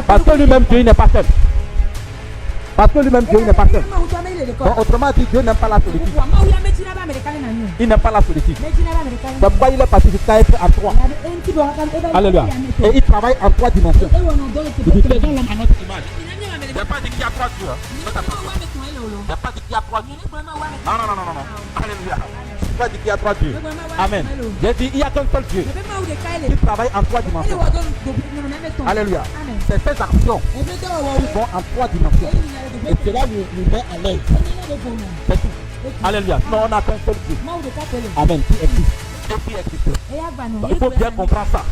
Parce que lui-même, Dieu, il n'est pas seul. Parce que lui-même, Dieu, il n'est pas seul. Donc, autrement dit, Dieu n'aime pas la solitude. Il n'aime pas la solitude. C'est pourquoi il est parti jusqu'à être en trois. Alléluia. Et il travaille en trois dimensions. Il dit, faisons l'homme à notre image. Il n'y a pas dit qu'il y a trois dieux. Il n'y a pas dit qu'il y a trois dieux. Non. Alléluia. Il n'y a pas dit qu'il y a trois dieux. Amen. J'ai dit, il n'y a qu'un seul Dieu. Il travaille en trois dimensions. Alléluia. C'est ces actions qui vont en trois dimensions. Et cela nous met à l'aise. C'est tout. Alléluia. Non, on n'a qu'un seul Dieu. Amen. Qui existe. Et qui existe. Donc, il faut bien comprendre ça.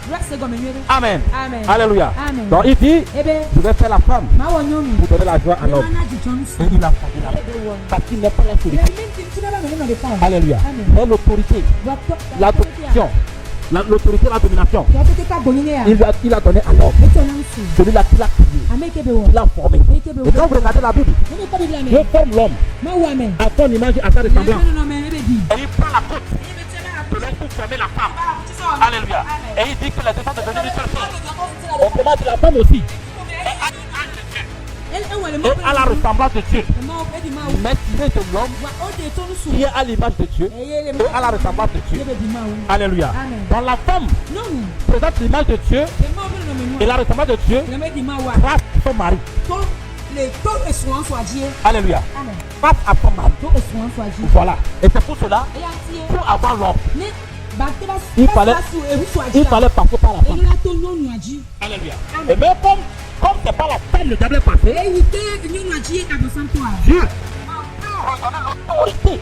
Amen. Alléluia. Donc il dit, je vais faire la femme pour donner la joie à l'homme. Et il a fait la femme. Parce qu'il n'est pas la solitude. Alléluia. Mais l'autorité, la domination, l'autorité, la domination, il a donné à l'homme. Celui-là qui l'a créé, qui l'a formé. Et quand vous regardez la Bible, Dieu forme l'homme à son image et à sa ressemblance. Et il prend la côte de l'homme pour former la femme. Alléluia. Et il dit que les deux sont devenus une seule chose. Autrement dit, la femme aussi est à la ressemblance de Dieu. Mais tiré de l'homme qui est à l'image de Dieu et à la ressemblance de Dieu. Alléluia. Dans la femme présente l'image de Dieu et la ressemblance de Dieu grâce à son mari. Alléluia. Face à son mari. Voilà. Et c'est pour cela, pour avoir l'homme, il fallait passer par la femme. Alléluia. Et même comme c'est pas la femme, le diable est passé, Dieu l'autorité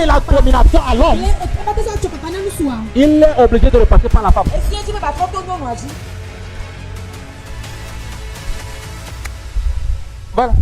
et la domination à l'homme. Il est obligé de le passer par la femme. Voilà.